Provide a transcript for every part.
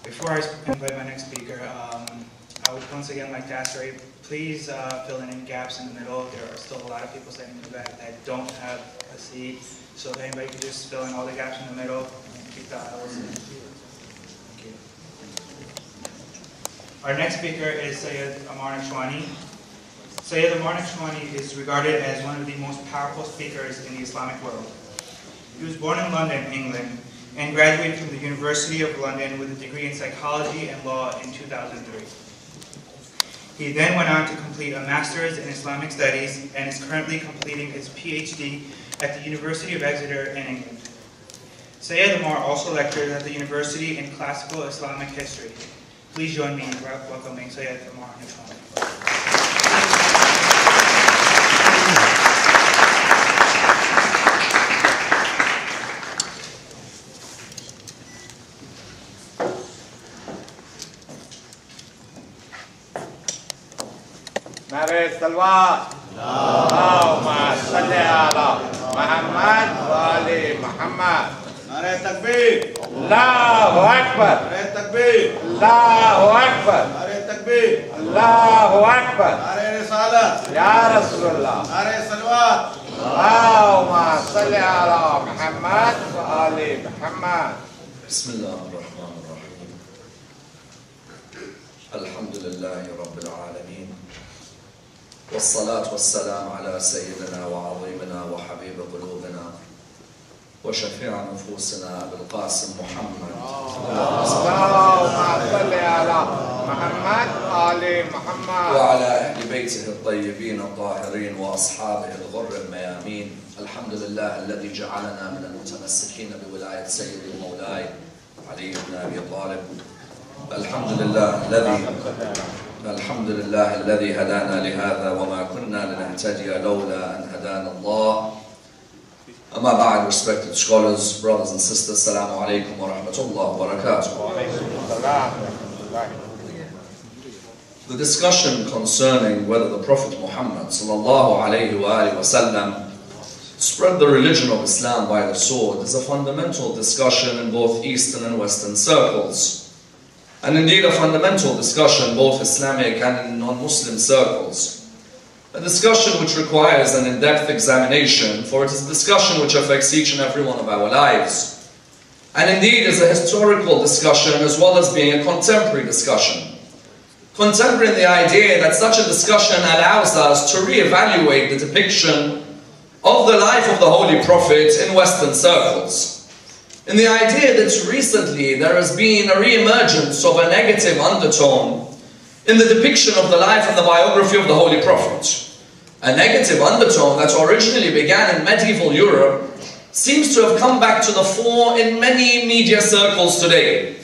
Before I invite my next speaker, I would once again like to ask Ray, please fill in any gaps in the middle. There are still a lot of people sitting in the back that don't have a seat. So if anybody could just fill in all the gaps in the middle and keep the aisles. Thank you. Our next speaker is Sayyid Ammar Nakshawani. Sayyid Ammar Nakshawani is regarded as one of the most powerful speakers in the Islamic world. He was born in London, England, and graduated from the University of London with a degree in psychology and law in 2003. He then went on to complete a master's in Islamic Studies and is currently completing his PhD at the University of Exeter in England. Sayyid Ammar also lectured at the University in Classical Islamic History. Please join me in welcoming Sayyid Ammar Nakshawani. نعرہ صلوات اللہم صلی علی محمد وآل محمد نعرہ تکبیر اللہ اکبر نعرہ تکبیر اللہ اکبر نعرہ تکبیر اللہ اکبر نعرہ رسالت یا رسول اللہ نعرہ صلوات اللہم صلی علی محمد وآل محمد بسم الله الرحمن الرحيم الحمد لله رب العالمين والصلاة والسلام على سيدنا وعظيمنا وحبيب قلوبنا وشفيع نفوسنا أبي القاسم محمد اللهم صل على محمد وآل محمد وعلى أهل بيته الطيبين الطاهرين وأصحابه الغر الميامين. الحمد لله الذي جعلنا من المتمسكين بولاية سيدي ومولاي علي بن أبي طالب. الحمد لله الذي هدانا لهذا وما كنا لنهتدي لولا أن هدانا الله. Amma ba'd, respected scholars, brothers and sisters, Assalamu alaikum wa rahmatullah wa barakatuh. The discussion concerning whether the Prophet Muhammad sallallahu alayhi wa sallam spread the religion of Islam by the sword is a fundamental discussion in both Eastern and Western circles. And indeed a fundamental discussion both Islamic and in non-Muslim circles. A discussion which requires an in-depth examination, for it is a discussion which affects each and every one of our lives. And indeed is a historical discussion as well as being a contemporary discussion. Contemporary in the idea that such a discussion allows us to re-evaluate the depiction of the life of the Holy Prophet in Western circles. In the idea that recently there has been a re-emergence of a negative undertone in the depiction of the life and the biography of the Holy Prophet. A negative undertone that originally began in medieval Europe seems to have come back to the fore in many media circles today,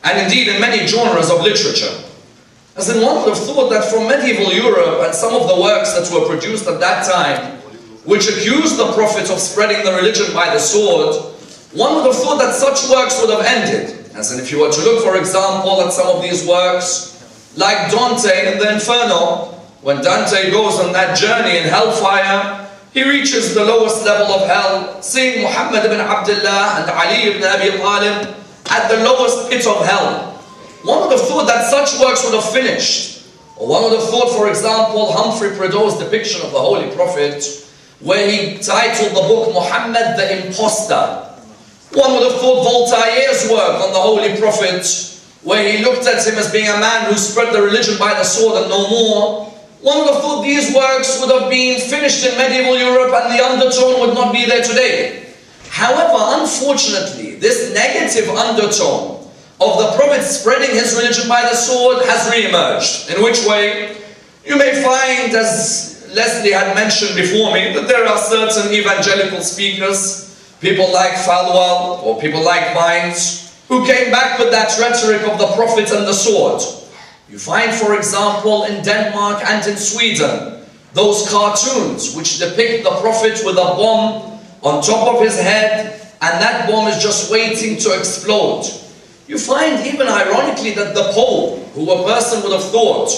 and indeed in many genres of literature. As in, one would have thought that from medieval Europe and some of the works that were produced at that time, which accused the Prophet of spreading the religion by the sword, one would have thought that such works would have ended. As in, if you were to look, for example, at some of these works, like Dante in the Inferno, when Dante goes on that journey in hellfire, he reaches the lowest level of hell, seeing Muhammad ibn Abdullah and Ali ibn Abi Talib at the lowest pit of hell. One would have thought that such works would have finished. Or one would have thought, for example, Humphrey Prideaux's depiction of the Holy Prophet, where he titled the book Mohammed the Impostor. One would have thought Voltaire's work on the Holy Prophet, where he looked at him as being a man who spread the religion by the sword and no more. One would have thought these works would have been finished in medieval Europe and the undertone would not be there today. However, unfortunately, this negative undertone of the Prophet spreading his religion by the sword has re-emerged. In which way? You may find, as Leslie had mentioned before me, that there are certain evangelical speakers, people like Falwell or people like Vines, who came back with that rhetoric of the Prophet and the sword. You find, for example, in Denmark and in Sweden, those cartoons which depict the Prophet with a bomb on top of his head, and that bomb is just waiting to explode. You find even ironically that the Pope, who a person would have thought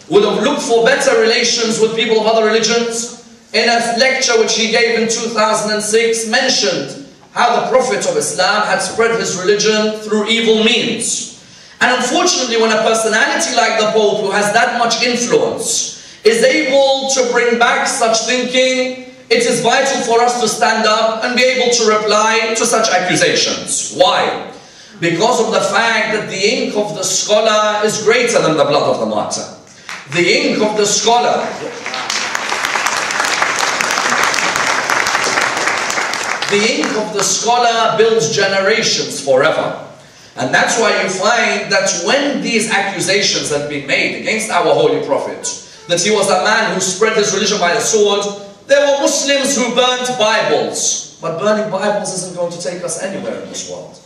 would have looked for better relations with people of other religions, in a lecture which he gave in 2006, mentioned how the Prophet of Islam had spread his religion through evil means. And unfortunately, when a personality like the Pope, who has that much influence, is able to bring back such thinking, it is vital for us to stand up and be able to reply to such accusations. Why? Because of the fact that the ink of the scholar is greater than the blood of the martyr. The ink of the scholar builds generations forever. And that's why you find that when these accusations have been made against our Holy Prophet, that he was a man who spread his religion by the sword, there were Muslims who burnt Bibles. But burning Bibles isn't going to take us anywhere in this world.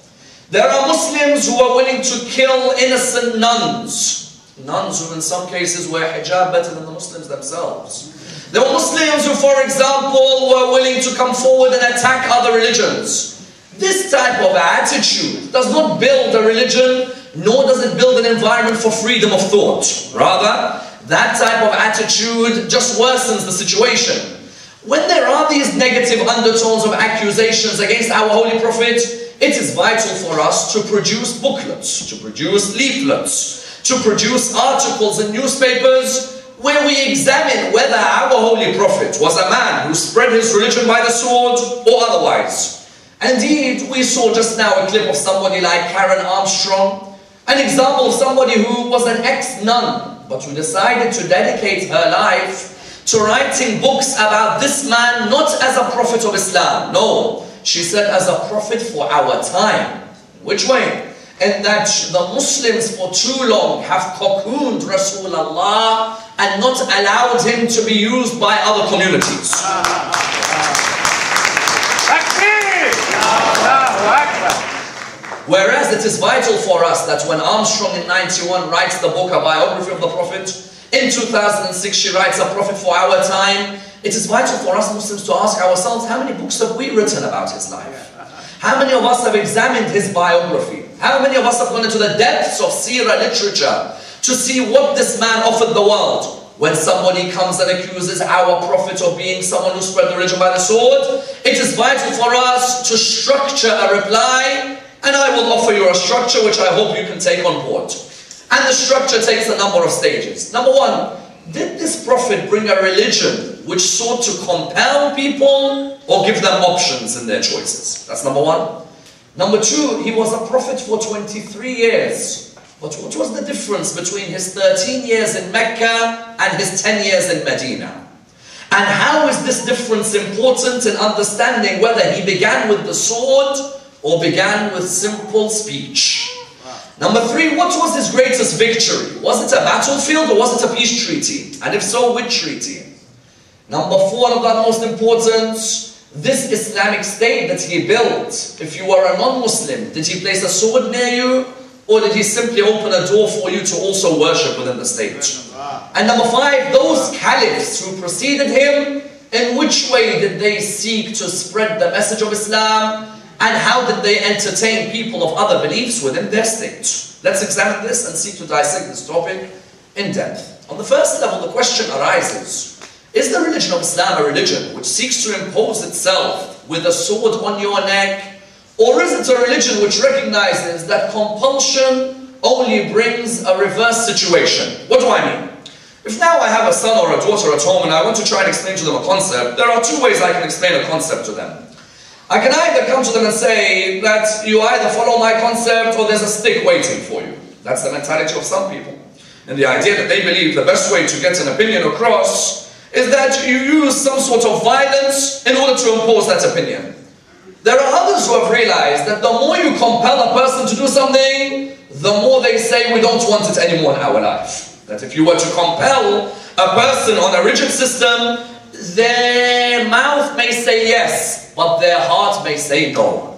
There are Muslims who are willing to kill innocent nuns. Nuns who in some cases wear hijab better than the Muslims themselves. There were Muslims who, for example, were willing to come forward and attack other religions. This type of attitude does not build a religion, nor does it build an environment for freedom of thought. Rather, that type of attitude just worsens the situation. When there are these negative undertones of accusations against our Holy Prophet, it is vital for us to produce booklets, to produce leaflets, to produce articles in newspapers where we examine whether our Holy Prophet was a man who spread his religion by the sword or otherwise. Indeed, we saw just now a clip of somebody like Karen Armstrong, an example of somebody who was an ex-nun, but who decided to dedicate her life to writing books about this man, not as a prophet of Islam. No, she said as a prophet for our time. Which way? In that the Muslims for too long have cocooned Rasulullah and not allowed him to be used by other communities. Whereas it is vital for us that when Armstrong in 91 writes the book, a biography of the Prophet, in 2006 she writes a prophet for our time, it is vital for us Muslims to ask ourselves, how many books have we written about his life? How many of us have examined his biography? How many of us have gone into the depths of seerah literature to see what this man offered the world? When somebody comes and accuses our Prophet of being someone who spread the religion by the sword, it is vital for us to structure a reply, and I will offer you a structure which I hope you can take on board. And the structure takes a number of stages. Number one, did this Prophet bring a religion which sought to compel people or give them options in their choices? That's number one. Number two, he was a prophet for 23 years. But what was the difference between his 13 years in Mecca and his 10 years in Medina? And how is this difference important in understanding whether he began with the sword or began with simple speech? Number three, what was his greatest victory? Was it a battlefield or was it a peace treaty? And if so, which treaty? Number four, of that most importance, this Islamic state that he built, if you were a non-Muslim, did he place a sword near you? Or did he simply open a door for you to also worship within the state? And number five, those caliphs who preceded him, in which way did they seek to spread the message of Islam? And how did they entertain people of other beliefs within their state? Let's examine this and seek to dissect this topic in depth. On the first level, the question arises, is the religion of Islam a religion which seeks to impose itself with a sword on your neck? Or is it a religion which recognizes that compulsion only brings a reverse situation? What do I mean? If now I have a son or a daughter at home and I want to try and explain to them a concept, there are two ways I can explain a concept to them. I can either come to them and say that you either follow my concept or there's a stick waiting for you. That's the mentality of some people. And the idea that they believe the best way to get an opinion across is that you use some sort of violence in order to impose that opinion. There are others who have realized that the more you compel a person to do something, the more they say we don't want it anymore in our life. That if you were to compel a person on a rigid system, their mouth may say yes, but their heart may say no.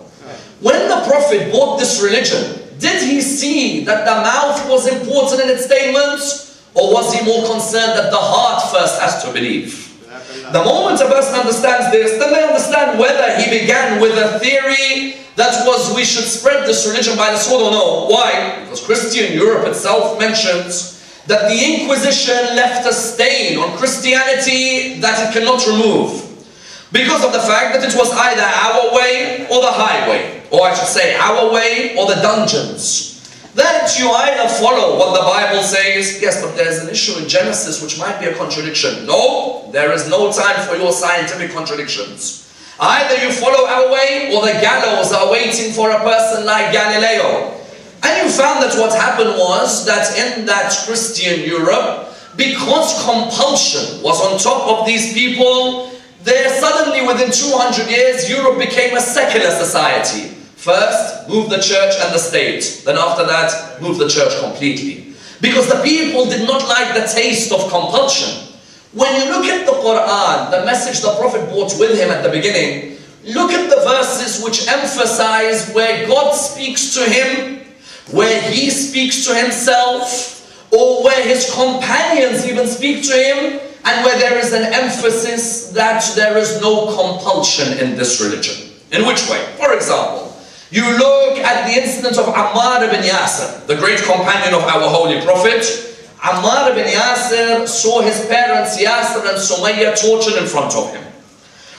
When the Prophet brought this religion, did he see that the mouth was important in its statements, or was he more concerned that the heart first has to believe? The moment a person understands this, then they understand whether he began with a theory that was we should spread this religion by the sword or no. Why? Because Christian Europe itself mentions that the Inquisition left a stain on Christianity that it cannot remove. Because of the fact that it was either our way or the highway. Or I should say our way or the dungeons. that you either follow what the Bible says, yes, but there's an issue in Genesis which might be a contradiction. No, there is no time for your scientific contradictions. Either you follow our way, or the gallows are waiting for a person like Galileo. And you found that what happened was that in that Christian Europe, because compulsion was on top of these people, there suddenly within 200 years, Europe became a secular society. First, move the church and the state. Then after that, move the church completely. Because the people did not like the taste of compulsion. When you look at the Quran, the message the Prophet brought with him at the beginning, look at the verses which emphasize where God speaks to him, where he speaks to himself, or where his companions even speak to him, and where there is an emphasis that there is no compulsion in this religion. In which way? For example, you look at the incident of Ammar ibn Yasir, the great companion of our Holy Prophet. Ammar ibn Yasir saw his parents Yasir and Sumayya tortured in front of him.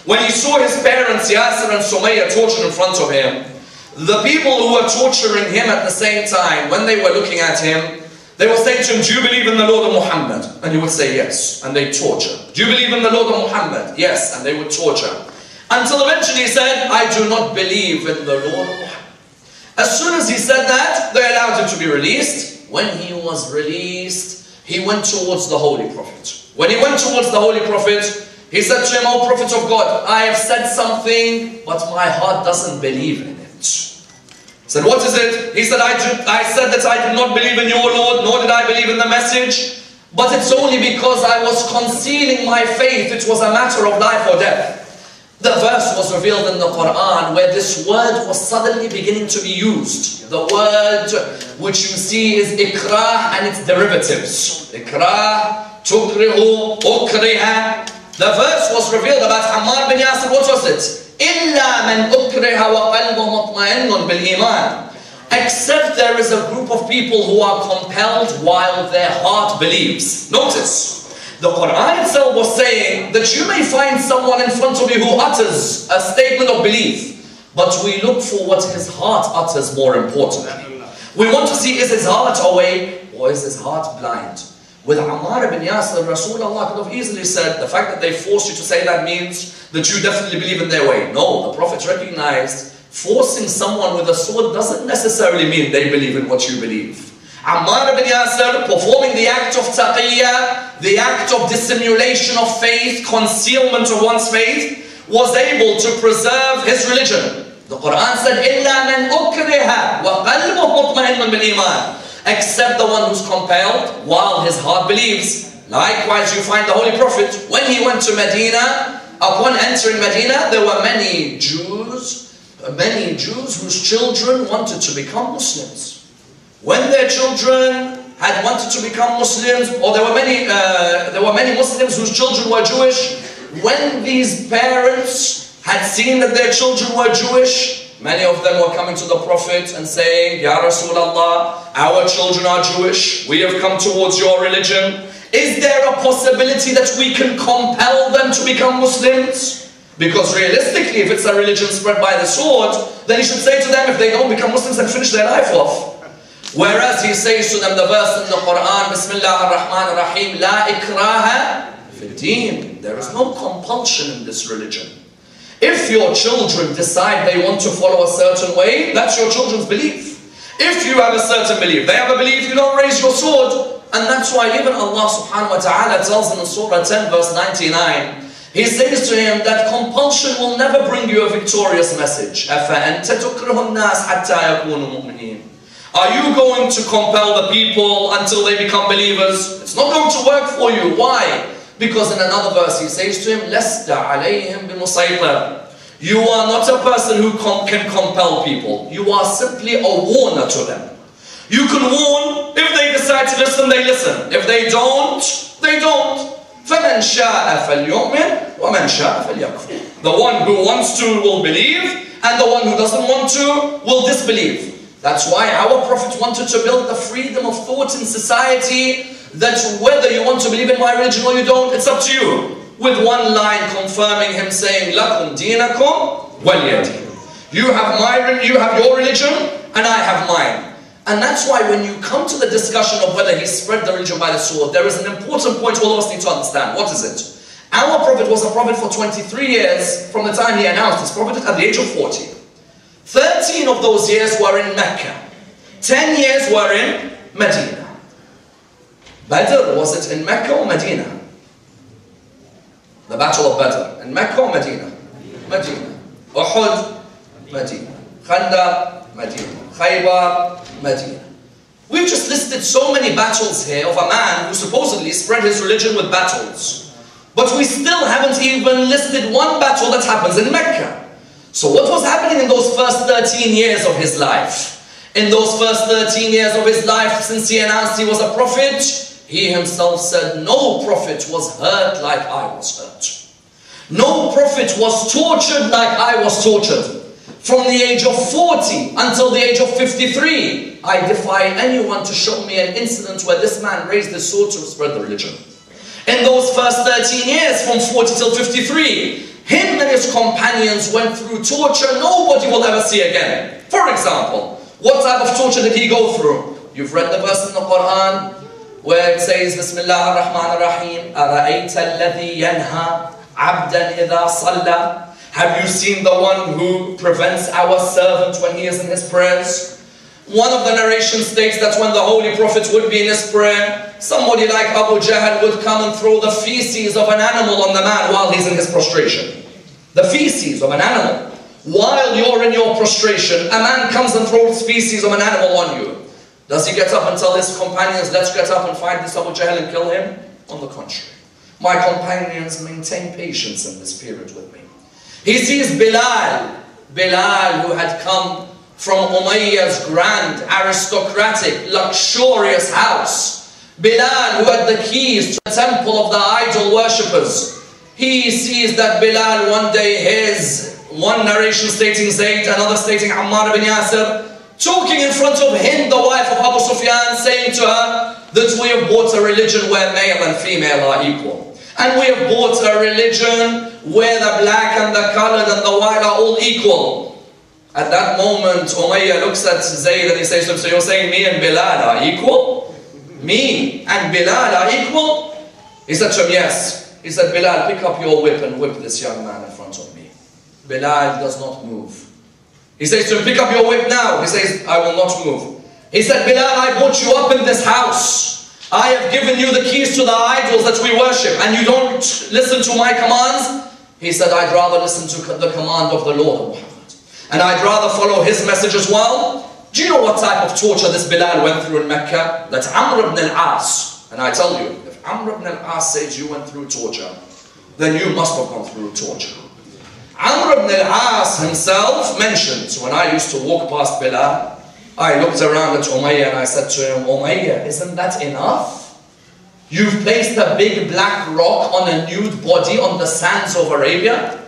When he saw his parents Yasir and Sumayya tortured in front of him, the people who were torturing him at the same time, when they were looking at him, they were saying to him, do you believe in the Lord of Muhammad? And he would say yes, and they torture. Do you believe in the Lord of Muhammad? Yes, and they would torture. Until eventually he said, I do not believe in the Lord of Muhammad. As soon as he said that, they allowed him to be released. When he was released, he went towards the Holy Prophet. When he went towards the Holy Prophet, he said to him, O Prophet of God, I have said something, but my heart doesn't believe in it. He said, what is it? He said, I said that I did not believe in your Lord, nor did I believe in the message, but it's only because I was concealing my faith. It was a matter of life or death. The verse was revealed in the Quran where this word was suddenly beginning to be used. The word which you see is ikrah and its derivatives. Ikrah, tukrihu, ukriha. The verse was revealed about Ammar bin Yasir. What was it? إِلَّا مَنْ أُكْرِهَ وَقَلْبُهُ مُطْمَئِنٌ بِالْإِيمَانِ. Except there is a group of people who are compelled while their heart believes. Notice. The Quran itself was saying that you may find someone in front of you who utters a statement of belief, but we look for what his heart utters more importantly. We want to see, is his heart awake or is his heart blind? With Ammar ibn Yasir, Rasulullah could have easily said, the fact that they forced you to say that means that you definitely believe in their way. No, the Prophet recognized forcing someone with a sword doesn't necessarily mean they believe in what you believe. Ammar ibn Yasir, performing the act of taqiyya, the act of dissimulation of faith, concealment of one's faith, was able to preserve his religion. The Quran said, إِلَّا مَنْ أُكْرِهَ وَقَلْبُهُ مُطْمَئِنٌ بِالْإِيمَانِ. Except the one who's compelled while his heart believes. Likewise, you find the Holy Prophet, when he went to Medina, upon entering Medina, there were many Jews whose children wanted to become Muslims. When their children had wanted to become Muslims, or there were many Muslims whose children were Jewish, when these parents had seen that their children were Jewish, many of them were coming to the Prophet and saying, Ya Rasulullah, our children are Jewish, we have come towards your religion. Is there a possibility that we can compel them to become Muslims? Because realistically, if it's a religion spread by the sword, then he should say to them, if they don't become Muslims, then finish their life off. Whereas he says to them, the verse in the Quran, Bismillah ar-Rahman ar-Rahim, La ikraha fi din. There is no compulsion in this religion. If your children decide they want to follow a certain way, that's your children's belief. If you have a certain belief, they have a belief, you don't raise your sword. And that's why even Allah subhanahu wa ta'ala tells in Surah 10 verse 99, He says to him that compulsion will never bring you a victorious message. أَفَأَنْتَ تُكْرِهُ النَّاسَ حَتَّى يَكُونُوا مُؤْمِنِينَ. Are you going to compel the people until they become believers? It's not going to work for you. Why? Because in another verse he says to him, لَسْتَ عَلَيْهِمْ بِمُسَيْطَرٍ. You are not a person who can compel people. You are simply a warner to them. You can warn. If they decide to listen, they listen. If they don't, they don't. فَمَنْ شَاءَ فَلْيُؤْمِنْ وَمَنْ شَاءَ فَلْيَكْفُرْ. The one who wants to will believe, and the one who doesn't want to will disbelieve. That's why our Prophet wanted to build the freedom of thought in society, that whether you want to believe in my religion or you don't, it's up to you. With one line confirming him saying, لَكُمْ دِينَكُمْ وَلِيَ دِينِ. You have your religion, and I have mine. And that's why when you come to the discussion of whether he spread the religion by the sword, there is an important point all of us need to understand. What is it? Our Prophet was a prophet for 23 years from the time he announced his prophethood at the age of 40. 13 of those years were in Mecca. 10 years were in Medina. Badr, was it in Mecca or Medina? The Battle of Badr, in Mecca or Medina? Medina. Uhud, Medina. Khandaq, Medina. Khaybar, Medina. We've just listed so many battles here of a man who supposedly spread his religion with battles. But we still haven't even listed one battle that happens in Mecca. So what was happening in those first 13 years of his life? In those first 13 years of his life, since he announced he was a prophet, he himself said, no prophet was hurt like I was hurt. No prophet was tortured like I was tortured. From the age of 40 until the age of 53, I defy anyone to show me an incident where this man raised his sword to spread the religion. In those first 13 years, from 40 till 53, him and his companions went through torture nobody will ever see again. For example, what type of torture did he go through? You've read the verse in the Quran where it says, Bismillah ar-Rahman ar-Rahim, أَرَأَيْتَ الَّذِي يَنْهَى عَبْدًا إِذَا صَلَّى. Have you seen the one who prevents our servant when he is in his prayers? One of the narrations states that when the Holy Prophet would be in his prayer, somebody like Abu Jahl would come and throw the feces of an animal on the man while he's in his prostration. The feces of an animal. While you're in your prostration, a man comes and throws feces of an animal on you. Does he get up and tell his companions, let's get up and fight this Abu Jahl and kill him? On the contrary. My companions maintain patience in this period with me. He sees Bilal, who had come from Umayyah's grand, aristocratic, luxurious house. Bilal, who had the keys to the temple of the idol worshippers. He sees that Bilal one day hears one narration stating Zayd, another stating Ammar ibn Yasir, talking in front of Hind, the wife of Abi Sufyan, saying to her that we have bought a religion where male and female are equal. And we have bought a religion where the black and the colored and the white are all equal. At that moment, Umayyah looks at Zayd and he says to him, so you're saying me and Bilal are equal? Me and Bilal are equal? He said to him, yes. He said, Bilal, pick up your whip and whip this young man in front of me. Bilal does not move. He says to him, pick up your whip now. He says, I will not move. He said, Bilal, I brought you up in this house. I have given you the keys to the idols that we worship, and you don't listen to my commands? He said, I'd rather listen to the command of the Lord Muhammad. And I'd rather follow his message as well. Do you know what type of torture this Bilal went through in Mecca? That's Ammar ibn al-As. And I tell you, if Ammar ibn al-As says you went through torture, then you must have gone through torture. Ammar ibn al-As himself mentions, when I used to walk past Bilal, I looked around at Umayyah and I said to him, Umayyah, isn't that enough? You've placed a big black rock on a nude body on the sands of Arabia?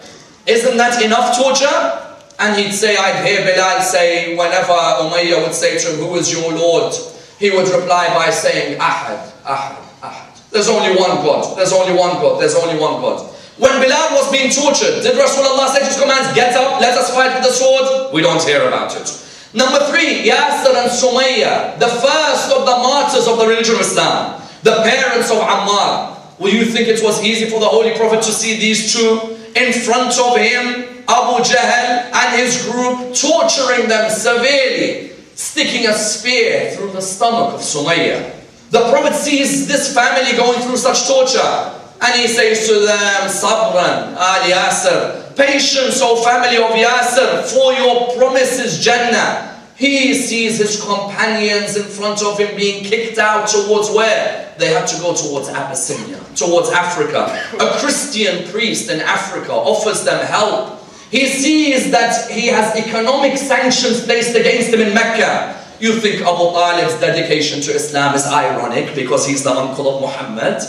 Isn't that enough torture? And he'd say, I'd hear Bilal say, whenever Umayyah would say to him, who is your Lord? He would reply by saying, Ahad, Ahad, Ahad. There's only one God, there's only one God, there's only one God. When Bilal was being tortured, did Rasulullah say to his commands, get up, let us fight with the sword? We don't hear about it. Number 3, Yasir and Sumayya, the first of the martyrs of the religion of Islam, the parents of Ammar. Will you think it was easy for the Holy Prophet to see these two in front of him, Abu Jahl and his group, torturing them severely, sticking a spear through the stomach of Sumayya? The Prophet sees this family going through such torture, and he says to them, Sabran, Al Yasir, patience, O family of Yasir, for your promise is Jannah. He sees his companions in front of him being kicked out towards where? They had to go towards Abyssinia, towards Africa. A Christian priest in Africa offers them help. He sees that he has economic sanctions placed against him in Mecca. You think Abu Talib's dedication to Islam is ironic because he's the uncle of Muhammad?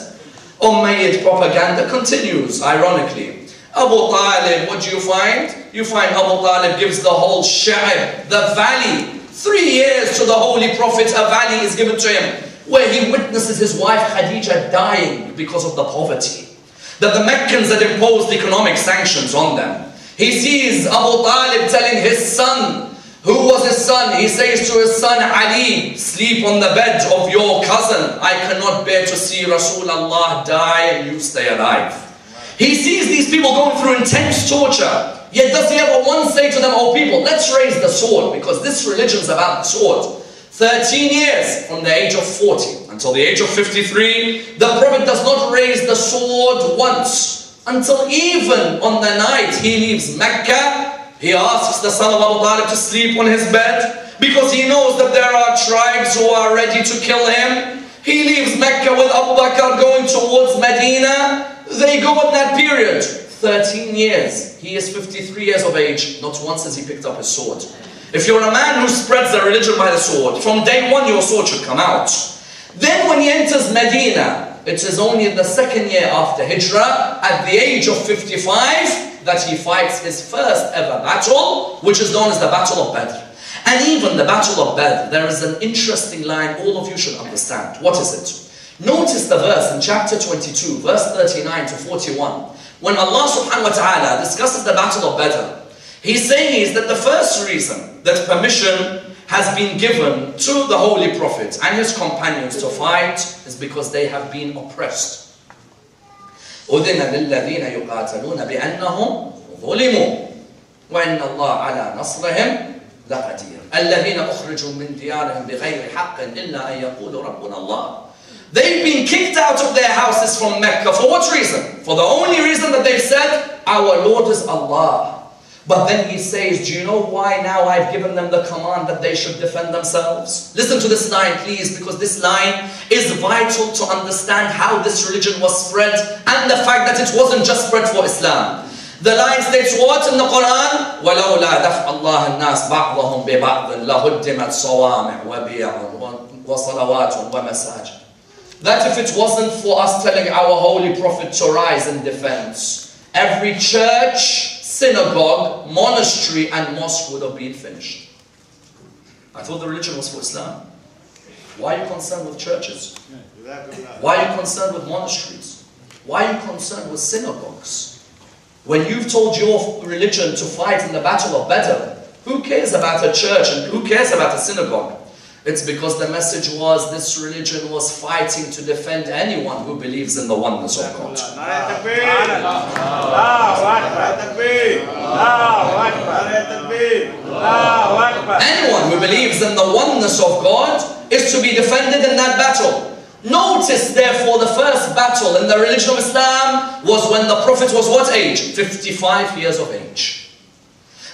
Umayyad propaganda continues, ironically. Abu Talib, what do you find? You find Abu Talib gives the whole Sha'ib, the valley. 3 years to the Holy Prophet, a valley is given to him, where he witnesses his wife Khadija dying because of the poverty. That the Meccans had imposed economic sanctions on them. He sees Abu Talib telling his son, Who was his son? He says to his son Ali, sleep on the bed of your cousin. I cannot bear to see Rasulullah die and you stay alive. He sees these people going through intense torture. Yet does he ever once say to them, oh people, let's raise the sword, because this religion is about the sword. 13 years from the age of 40 until the age of 53, the Prophet does not raise the sword once, until even on the night he leaves Mecca. He asks the son of Abu Talib to sleep on his bed, because he knows that there are tribes who are ready to kill him. He leaves Mecca with Abu Bakr going towards Medina. They go in that period, 13 years. He is 53 years of age. Not once has he picked up his sword. If you're a man who spreads the religion by the sword, from day one your sword should come out. Then when he enters Medina, it is only in the second year after Hijrah, at the age of 55, that he fights his first ever battle, which is known as the Battle of Badr. And even the Battle of Badr, there is an interesting line all of you should understand. What is it? Notice the verse in chapter 22, verse 39 to 41. When Allah subhanahu wa ta'ala discusses the Battle of Badr, He's saying that the first reason that permission has been given to the Holy Prophet and his companions to fight is because they have been oppressed. أذن للذين يقاتلون بأنهم ظلموا وإن الله على نصرهم لقدير الذين أخرجوا من ديارهم بغير حق إلا أن يقولوا ربنا الله. They've been kicked out of their houses from Mecca. For what reason? For the only reason that they've said, our Lord is Allah. But then he says, do you know why now I've given them the command that they should defend themselves? Listen to this line, please, because this line is vital to understand how this religion was spread and the fact that it wasn't just spread for Islam. The line states what in the Quran? وَلَوْلَا دَفْعَ اللَّهِ النَّاسِ بَعْضَهُمْ بِبَعْضٍ لَهُدِّمَتْ صَوَامِعُ وَبِيَعٌ وَصَلَوَاتٌ وَمَسَاجِدٌ. That if it wasn't for us telling our Holy Prophet to rise in defense, every church, synagogue, monastery and mosque would have been finished. I thought the religion was for Islam. Why are you concerned with churches? Why are you concerned with monasteries? Why are you concerned with synagogues? When you've told your religion to fight in the Battle of Badr, who cares about a church and who cares about a synagogue? It's because the message was this religion was fighting to defend anyone who believes in the oneness of God. Anyone who believes in the oneness of God is to be defended in that battle. Notice therefore the first battle in the religion of Islam was when the Prophet was what age? 55 years of age.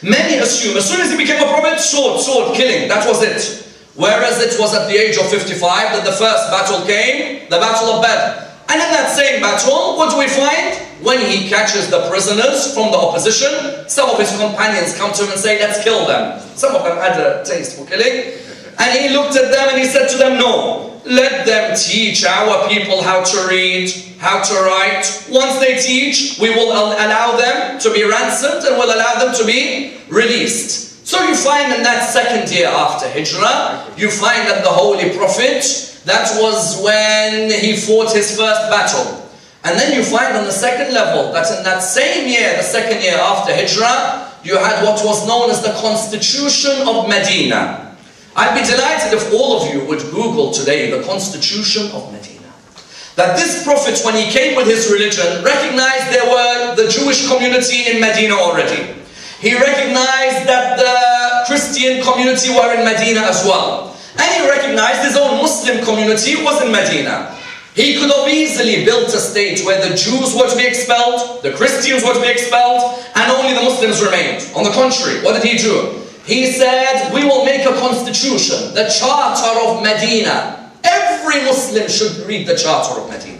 Many assume as soon as he became a Prophet, sword, killing, that was it. Whereas it was at the age of 55 that the first battle came, the Battle of Badr. And in that same battle, what do we find? When he catches the prisoners from the opposition, some of his companions come to him and say, let's kill them. Some of them had a taste for killing. And he looked at them and he said to them, no, let them teach our people how to read, how to write. Once they teach, we will allow them to be ransomed and will allow them to be released. So you find in that second year after Hijrah, you find that the Holy Prophet, that was when he fought his first battle. And then you find on the second level, that in that same year, the second year after Hijrah, you had what was known as the Constitution of Medina. I'd be delighted if all of you would Google today the Constitution of Medina. That this Prophet, when he came with his religion, recognized there were the Jewish community in Medina already. He recognized that the Christian community were in Medina as well. And he recognized his own Muslim community was in Medina. He could have easily built a state where the Jews were to be expelled, the Christians were to be expelled, and only the Muslims remained. On the contrary, what did he do? He said, we will make a constitution, the Charter of Medina. Every Muslim should read the Charter of Medina.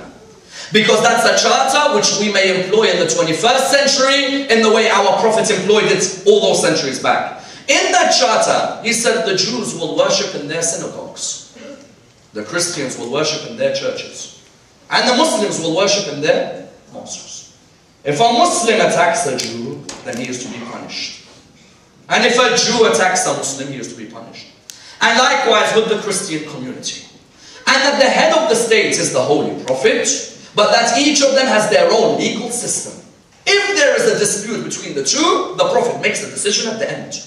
Because that's a charter which we may employ in the 21st century in the way our Prophet employed it all those centuries back. In that charter, he said the Jews will worship in their synagogues. The Christians will worship in their churches. And the Muslims will worship in their mosques. If a Muslim attacks a Jew, then he is to be punished. And if a Jew attacks a Muslim, he is to be punished. And likewise with the Christian community. And that the head of the state is the Holy Prophet, but that each of them has their own legal system. If there is a dispute between the two, the Prophet makes the decision at the end.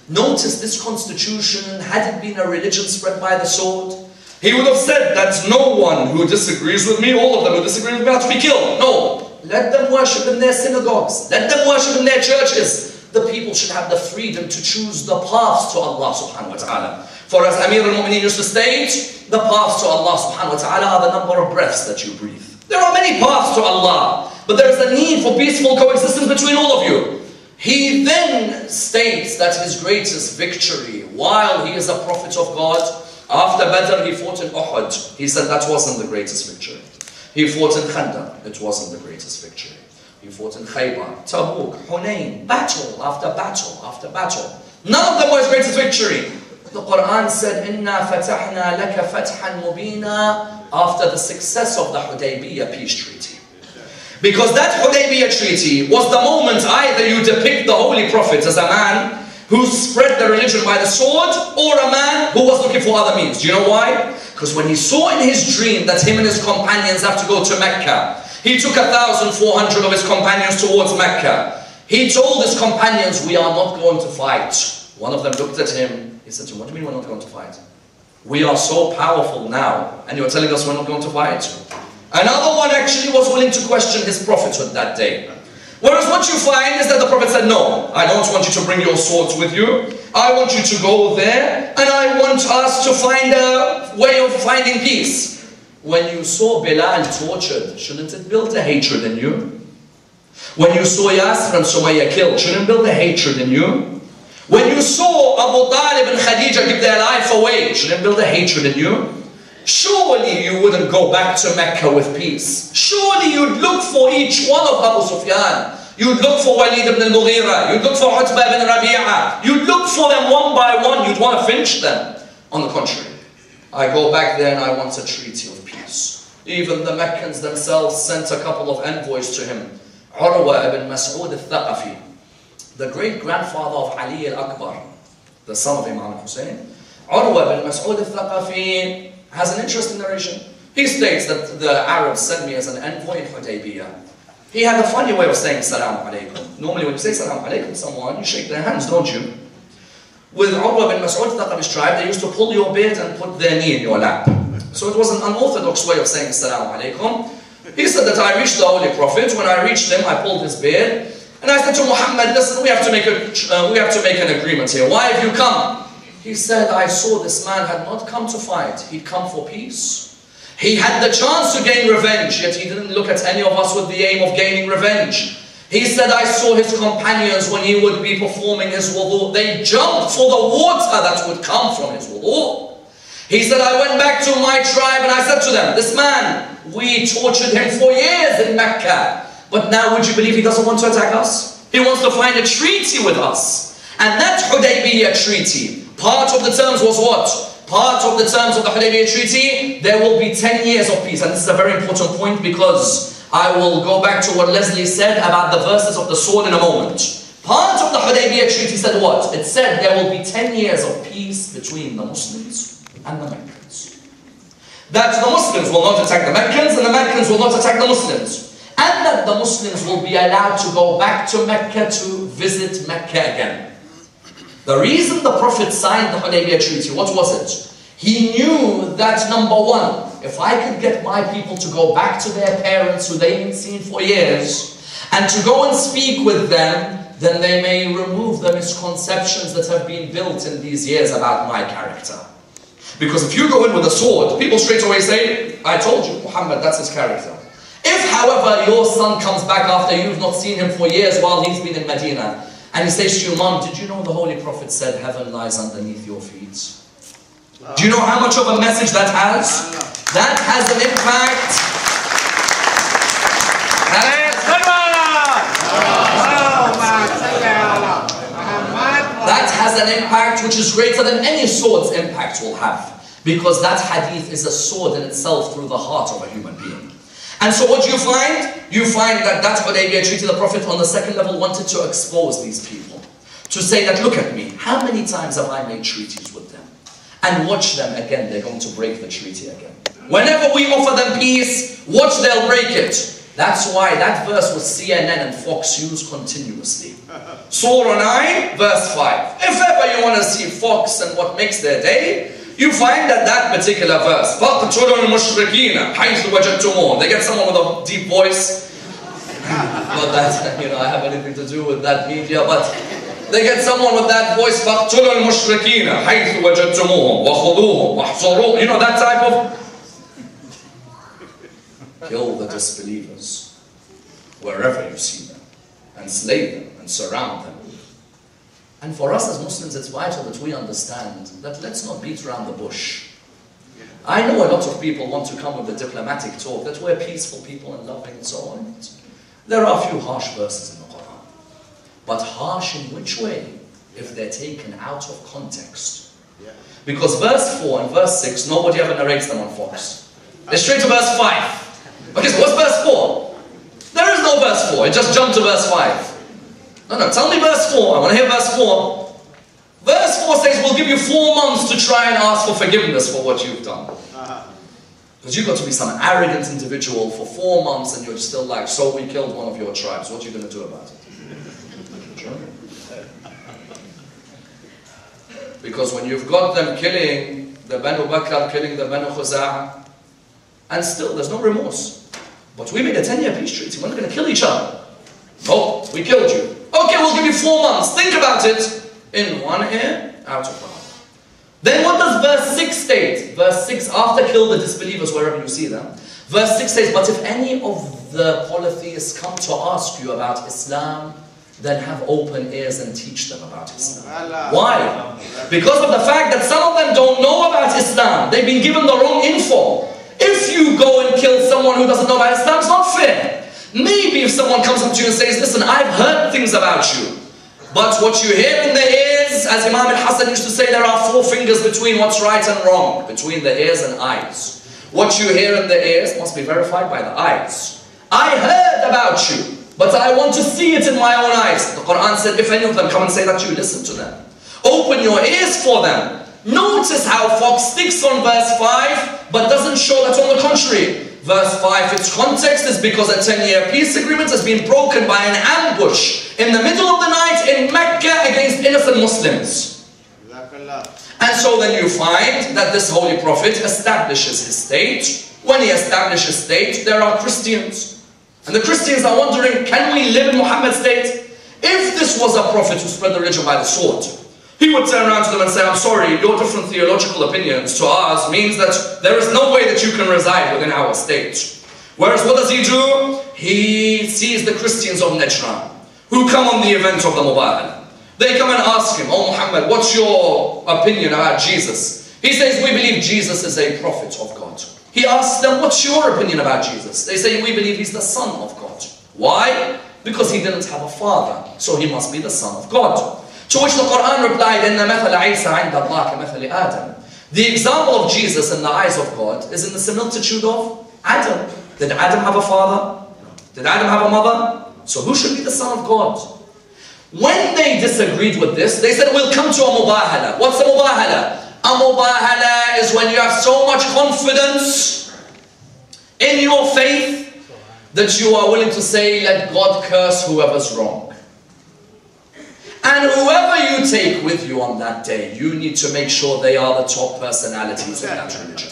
Notice this constitution, had it been a religion spread by the sword, he would have said that no one who disagrees with me, all of them who disagree with me, are to be killed. No. Let them worship in their synagogues. Let them worship in their churches. The people should have the freedom to choose the paths to Allah subhanahu wa ta'ala. For as Amir al-Mu'mineen used to state, the paths to Allah subhanahu wa ta'ala are the number of breaths that you breathe. There are many paths to Allah, but there is a need for peaceful coexistence between all of you. He then states that his greatest victory, while he is a prophet of God, after Badr he fought in Uhud. He said that wasn't the greatest victory. He fought in Khandaq. It wasn't the greatest victory. He fought in Khaybar, Tabuk, Hunayn, battle after battle after battle. None of them was his greatest victory. The Quran said, "Inna fatahna laka fathan mubina," after the success of the Hudaybiyah peace treaty. Because that Hudaybiyah treaty was the moment either you depict the Holy Prophet as a man who spread the religion by the sword, or a man who was looking for other means. Do you know why? Because when he saw in his dream that him and his companions have to go to Mecca, he took 1,400 of his companions towards Mecca. He told his companions, "We are not going to fight." One of them looked at him. He said to him, "What do you mean we're not going to fight? We are so powerful now, and you're telling us we're not going to fight?" Another one actually was willing to question his prophethood that day. Whereas what you find is that the Prophet said, "No, I don't want you to bring your swords with you. I want you to go there, and I want us to find a way of finding peace." When you saw Bilal tortured, shouldn't it build a hatred in you? When you saw Yasir and Sumayya killed, shouldn't it build a hatred in you? When you saw Abu Talib and Khadija give their life away, shouldn't it build a hatred in you? Surely you wouldn't go back to Mecca with peace. Surely you'd look for each one of Abu Sufyan. You'd look for Walid ibn al-Mughira. You'd look for Utbah ibn Rabi'ah. You'd look for them one by one. You'd want to finish them. On the contrary, I go back there and I want a treaty of peace. Even the Meccans themselves sent a couple of envoys to him. Urwa ibn Mas'ud al-Thaqafi, the great-grandfather of Ali al-Akbar, the son of Imam Hussein. Urwa ibn Mas'ud al-Thaqafi has an interesting narration. He states that the Arabs sent me as an envoy in Hudaybiyah. He had a funny way of saying Salaam Alaikum. Normally when you say Salaam Alaikum to someone, you shake their hands, don't you? With Urwa bin Mas'ud al-Thaqafi's tribe, they used to pull your beard and put their knee in your lap. So it was an unorthodox way of saying Salaam Alaikum. He said that I reached the Holy Prophet. When I reached him, I pulled his beard. And I said to Muhammad, "Listen, we have to make an agreement here. Why have you come?" He said, "I saw this man had not come to fight. He'd come for peace. He had the chance to gain revenge, yet he didn't look at any of us with the aim of gaining revenge. He said, I saw his companions when he would be performing his wudu. They jumped for the water that would come from his wudu. He said, I went back to my tribe and I said to them, this man, we tortured him for years in Mecca. But now would you believe he doesn't want to attack us? He wants to find a treaty with us. And that Hudaybiyah treaty, part of the terms was what? Part of the terms of the Hudaybiyah treaty, there will be 10 years of peace. And this is a very important point because I will go back to what Leslie said about the verses of the sword in a moment. Part of the Hudaybiyah treaty said what? It said there will be 10 years of peace between the Muslims and the Meccans. That the Muslims will not attack the Meccans and the Meccans will not attack the Muslims. And that the Muslims will be allowed to go back to Mecca to visit Mecca again. The reason the Prophet signed the Hudaybiyah treaty, what was it? He knew that number one, if I could get my people to go back to their parents who they haven't seen for years, and to go and speak with them, then they may remove the misconceptions that have been built in these years about my character. Because if you go in with a sword, people straight away say, I told you, Muhammad, that's his character. If, however, your son comes back after you've not seen him for years while he's been in Medina, and he says to you, Mom, did you know the Holy Prophet said heaven lies underneath your feet? Do you know how much of a message that has? That has an impact. That has an impact which is greater than any sword's impact will have. Because that hadith is a sword in itself through the heart of a human being. And so what do you find? You find that that Hudaybiyah treaty, the Prophet on the second level wanted to expose these people. To say that, look at me, how many times have I made treaties with them? And watch them again, they're going to break the treaty again. Whenever we offer them peace, watch they'll break it. That's why that verse was CNN and Fox used continuously. Surah 9, verse 5. If ever you want to see Fox and what makes their day, you find that particular verse. فَاقْتُلُوا الْمُشْرِكِينَ حَيْثُ وَجَدْتُمُوهُمْ. They get someone with a deep voice. Not that, I have anything to do with that media, but they get someone with that voice. فَاقْتُلُوا الْمُشْرِكِينَ حَيْثُ وَجَدْتُمُوهُمْ وَخُذُوهُمْ وَاحْصُرُوهُم. That type of... Kill the disbelievers wherever you see them, and slay them, and surround them. And for us as Muslims, it's vital that we understand that let's not beat around the bush. I know a lot of people want to come with the diplomatic talk that we're peaceful people and loving and so on. There are a few harsh verses in the Quran. But harsh in which way? If they're taken out of context. Because verse 4 and verse 6, nobody ever narrates them on Fox. They're straight to verse 5. Okay, so what's verse 4? There is no verse 4, it just jumped to verse 5. No, tell me verse 4, I want to hear verse 4. Verse 4 says, we'll give you 4 months to try and ask for forgiveness for what you've done. Because you've got to be some arrogant individual for 4 months and you're still like, so we killed one of your tribes, what are you going to do about it? Sure. Because when you've got them killing the Banu Bakr, killing the Banu Khuza'ah, and still there's no remorse. But we made a 10-year peace treaty, we're not going to kill each other. No, we killed you. Okay, we'll give you 4 months. Think about it. In one ear, out of the other. Then what does verse 6 state? Verse 6, after kill the disbelievers wherever you see them. Verse 6 says, but if any of the polytheists come to ask you about Islam, then have open ears and teach them about Islam. Why? Because of the fact that some of them don't know about Islam. They've been given the wrong info. If you go and kill someone who doesn't know about Islam, it's not fair. Maybe if someone comes up to you and says, listen, I've heard things about you, but what you hear in the ears, as Imam al-Hassan used to say, there are 4 fingers between what's right and wrong, between the ears and eyes. What you hear in the ears must be verified by the eyes. I heard about you, but I want to see it in my own eyes. The Quran said, if any of them come and say that to you, listen to them. Open your ears for them. Notice how Fox sticks on verse 5, but doesn't show that on the contrary. Verse 5, its context is because a 10-year peace agreement has been broken by an ambush in the middle of the night in Mecca against innocent Muslims. And so then you find that this Holy Prophet establishes his state. When he establishes state, there are Christians. And the Christians are wondering, can we live in Muhammad's state? If this was a prophet who spread the religion by the sword, he would turn around to them and say, I'm sorry, your different theological opinions to ours means that there is no way that you can reside within our state. Whereas what does he do? He sees the Christians of Najran who come on the event of the Mubahala. They come and ask him, oh Muhammad, what's your opinion about Jesus? He says, we believe Jesus is a prophet of God. He asks them, what's your opinion about Jesus? They say, we believe he's the son of God. Why? Because he didn't have a father, so he must be the son of God. To which the Quran replied, إِنَّ مَثَلَ عِيسَى عِنْدَ اللَّهِ كَمَثَلِ آدَمَ. The example of Jesus in the eyes of God is in the similitude of Adam. Did Adam have a father? Did Adam have a mother? So who should be the son of God? When they disagreed with this, they said, we'll come to a mubahala. What's a mubahala? A mubahala is when you have so much confidence in your faith that you are willing to say, let God curse whoever's wrong. And whoever you take with you on that day, you need to make sure they are the top personalities in that religion.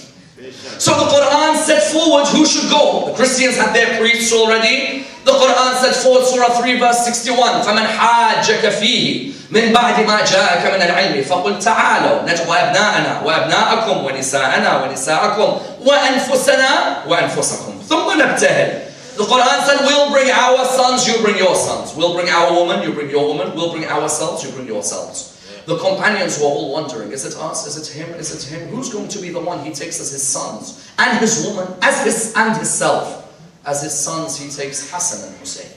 So the Quran set forward who should go. The Christians had their priests already. The Quran set forward Surah 3 verse 61. فَمَنْ حَاجَّكَ فِيهِ مِنْ بَعْدِ مَا جَاءَكَ مِنَ الْعِلْمِ فَقُلْ تَعَالَوْا نَدْعُ أَبْنَاءَنَا وَأَبْنَاءَكُمْ وَنِسَاءَنَا وَنِسَاءَكُمْ وَأَنفُسَنَا وَأَنفُسَكُمْ ثُمَّ نَبْتَهِلْ. The Quran said, we'll bring our sons, you bring your sons. We'll bring our woman, you bring your woman. We'll bring ourselves, you bring yourselves. The companions were all wondering, is it us, is it him, is it him? Who's going to be the one he takes as his sons? And his woman, and himself. As his sons, he takes Hassan and Hussein.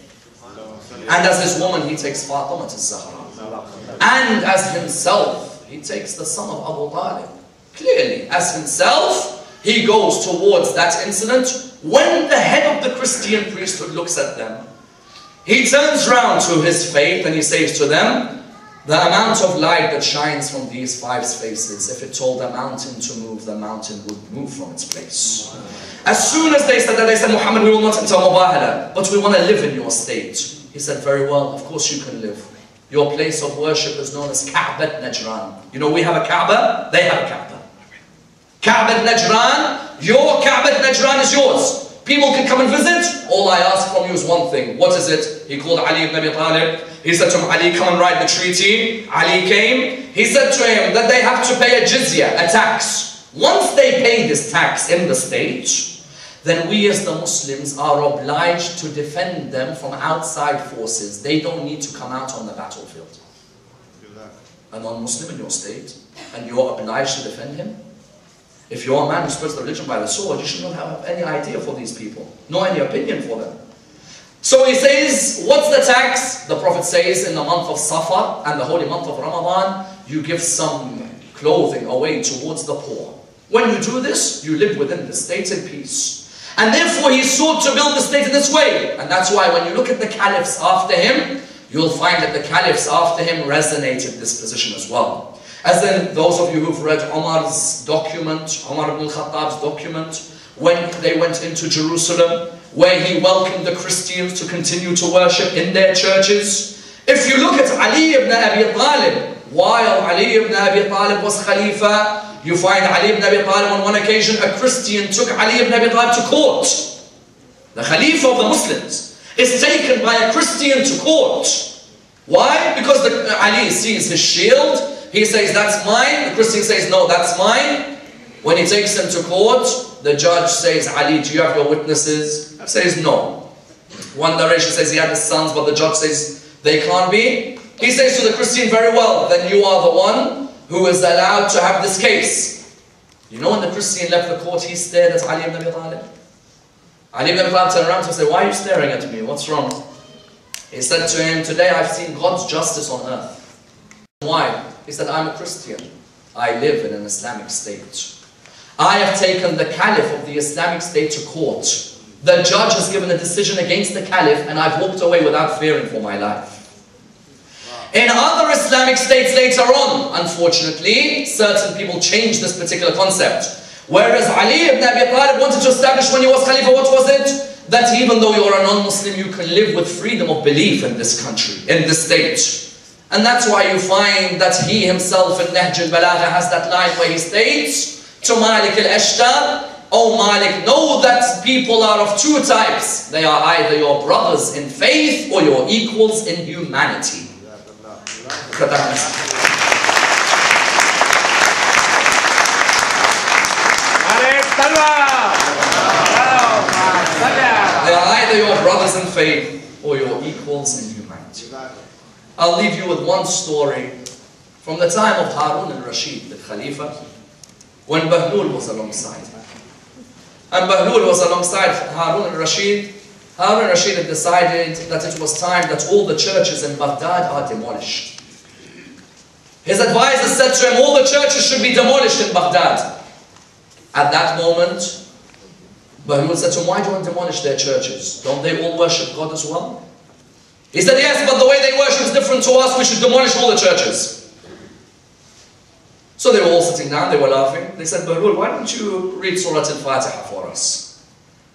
And as his woman, he takes Fatima al-Zahra. And as himself, he takes the son of Abu Talib. Clearly, as himself, he goes towards that incident. When the head of the Christian priesthood looks at them, he turns round to his faith and he says to them, The amount of light that shines from these 5 spaces, if it told a mountain to move, the mountain would move from its place. As soon as they said that, they said, Muhammad, we will not enter Mubahala, but we want to live in your state. He said, very well, of course you can live. Your place of worship is known as Ka'bat Najran. You know, we have a Kaaba, they have a Kaaba. Ka'bat Najran, your Ka'bat Najran is yours. People can come and visit. All I ask from you is one thing. What is it? He called Ali ibn Abi Talib. He said to him, Ali, come and write the treaty. Ali came. He said to him that they have to pay a jizya, a tax. Once they pay this tax in the state, then we as the Muslims are obliged to defend them from outside forces. They don't need to come out on the battlefield. A non-Muslim in your state, and you're obliged to defend him? If you're a man who spreads the religion by the sword, you should not have any idea for these people, nor any opinion for them. So he says, what's the tax? The Prophet says, in the month of Safar and the holy month of Ramadan, you give some clothing away towards the poor. When you do this, you live within the state in peace. And therefore he sought to build the state in this way. And that's why when you look at the caliphs after him, you'll find that the caliphs after him resonated this position as well. As in, those of you who've read Umar's document, Umar ibn al-Khattab's document, when they went into Jerusalem, where he welcomed the Christians to continue to worship in their churches. If you look at Ali ibn Abi Talib, while Ali ibn Abi Talib was Khalifa, you find Ali ibn Abi Talib on one occasion, a Christian took Ali ibn Abi Talib to court. The Khalifa of the Muslims is taken by a Christian to court. Why? Because Ali sees his shield. He says, that's mine. The Christian says, no, that's mine. When he takes him to court, the judge says, Ali, do you have your witnesses? He says, no. One narration says he had his sons, but the judge says, they can't be. He says to the Christian, very well, then you are the one who is allowed to have this case. You know when the Christian left the court, he stared at Ali ibn Abi Talib. Ali ibn Abi Talib turned around and said, why are you staring at me? What's wrong? He said to him, today I've seen God's justice on earth. Why? He said, I'm a Christian. I live in an Islamic state. I have taken the Caliph of the Islamic State to court. The judge has given a decision against the Caliph and I've walked away without fearing for my life. In other Islamic states later on, unfortunately, certain people changed this particular concept. Whereas Ali ibn Abi Talib wanted to establish when he was Khalifa, what was it? That even though you're a non-Muslim, you can live with freedom of belief in this country, in this state. And that's why you find that he himself in Nahj al-Balagha has that line where he states to Malik al-Ashtar, O Malik, know that people are of 2 types. They are either your brothers in faith or your equals in humanity. Look at that. They are either your brothers in faith or your equals in humanity. I'll leave you with one story from the time of Harun al-Rashid, the Khalifa, when Bahlul was alongside. And Bahlul was alongside Harun al-Rashid. Harun al-Rashid had decided that it was time that all the churches in Baghdad are demolished. His advisors said to him, all the churches should be demolished in Baghdad. At that moment, Bahlul said to him, why do you want to demolish their churches? Don't they all worship God as well? He said, yes, but the way they worship is different to us. We should demolish all the churches. So they were all sitting down. They were laughing. They said, Bahlul, why don't you read Surah Al-Fatiha for us?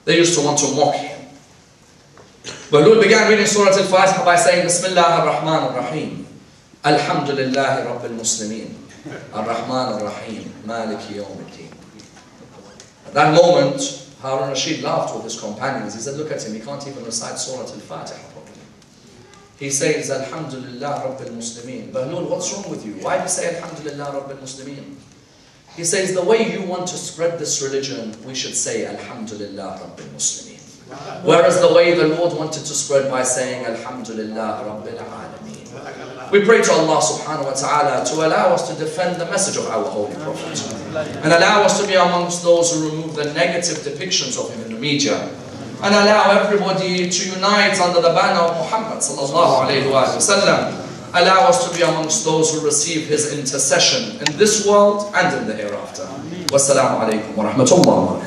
They used to want to mock him. Bahlul began reading Surah Al-Fatiha by saying, Bismillah ar-Rahman ar-Rahim. Alhamdulillahi Rabbil Muslimin. Ar-Rahman ar-Rahim. Maliki yawmiddin. At that moment, Harun Rashid laughed with his companions. He said, look at him. He can't even recite Surah Al-Fatiha properly. He says, Alhamdulillah Rabbil Muslimin. Bahlul, what's wrong with you? Why do you say Alhamdulillah Rabbil Muslimin? He says, the way you want to spread this religion, we should say Alhamdulillah Rabbil Muslimin. Whereas the way the Lord wanted to spread by saying Alhamdulillah Rabbil Alameen. We pray to Allah subhanahu wa ta'ala to allow us to defend the message of our Holy Prophet. And allow us to be amongst those who remove the negative depictions of him in the media. And allow everybody to unite under the banner of Muhammad sallallahu alayhi wa sallam. Allow us to be amongst those who receive his intercession in this world and in the hereafter. Wassalamu alaikum wa rahmatullah.